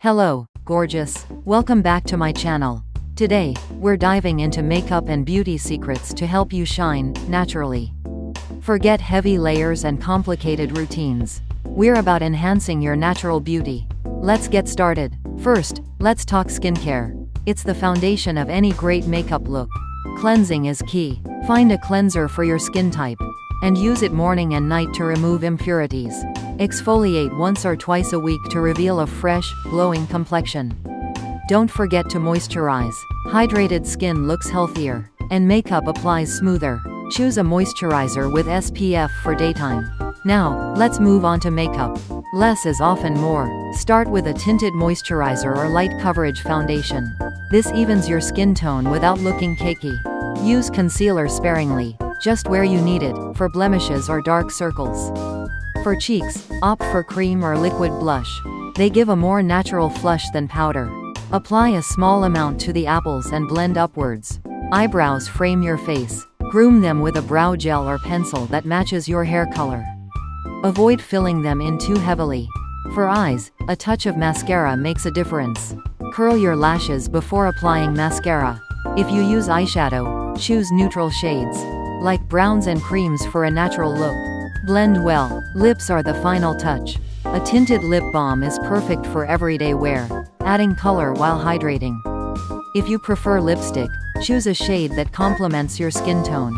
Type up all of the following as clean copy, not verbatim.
Hello, gorgeous. Welcome back to my channel. Today, we're diving into makeup and beauty secrets to help you shine naturally. Forget heavy layers and complicated routines. We're about enhancing your natural beauty. Let's get started. First, let's talk skincare. It's the foundation of any great makeup look. Cleansing is key. Find a cleanser for your skin type, and use it morning and night to remove impurities. Exfoliate once or twice a week to reveal a fresh, glowing complexion. Don't forget to moisturize. Hydrated skin looks healthier, and makeup applies smoother. Choose a moisturizer with SPF for daytime. Now, let's move on to makeup. Less is often more. Start with a tinted moisturizer or light coverage foundation. This evens your skin tone without looking cakey. Use concealer sparingly, just where you need it, for blemishes or dark circles. For cheeks, opt for cream or liquid blush. They give a more natural flush than powder. Apply a small amount to the apples and blend upwards. Eyebrows frame your face. Groom them with a brow gel or pencil that matches your hair color. Avoid filling them in too heavily. For eyes, a touch of mascara makes a difference. Curl your lashes before applying mascara. If you use eyeshadow, choose neutral shades, like browns and creams for a natural look. Blend well. Lips are the final touch. A tinted lip balm is perfect for everyday wear, adding color while hydrating. If you prefer lipstick, choose a shade that complements your skin tone.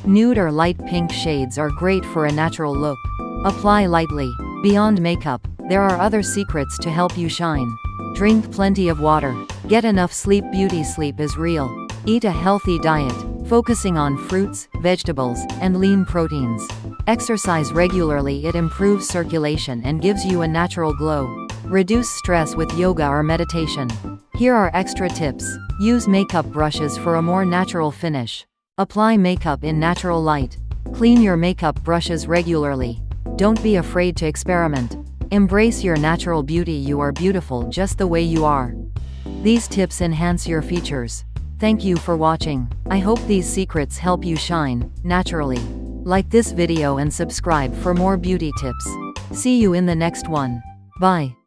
Nude or light pink shades are great for a natural look. Apply lightly. Beyond makeup, there are other secrets to help you shine. Drink plenty of water. Get enough sleep. Beauty sleep is real. Eat a healthy diet, focusing on fruits, vegetables, and lean proteins. Exercise regularly. It improves circulation and gives you a natural glow. Reduce stress with yoga or meditation. Here are extra tips. Use makeup brushes for a more natural finish. Apply makeup in natural light. Clean your makeup brushes regularly. Don't be afraid to experiment. Embrace your natural beauty. You are beautiful just the way you are. These tips enhance your features. Thank you for watching. I hope these secrets help you shine naturally. Like this video and subscribe for more beauty tips. See you in the next one. Bye.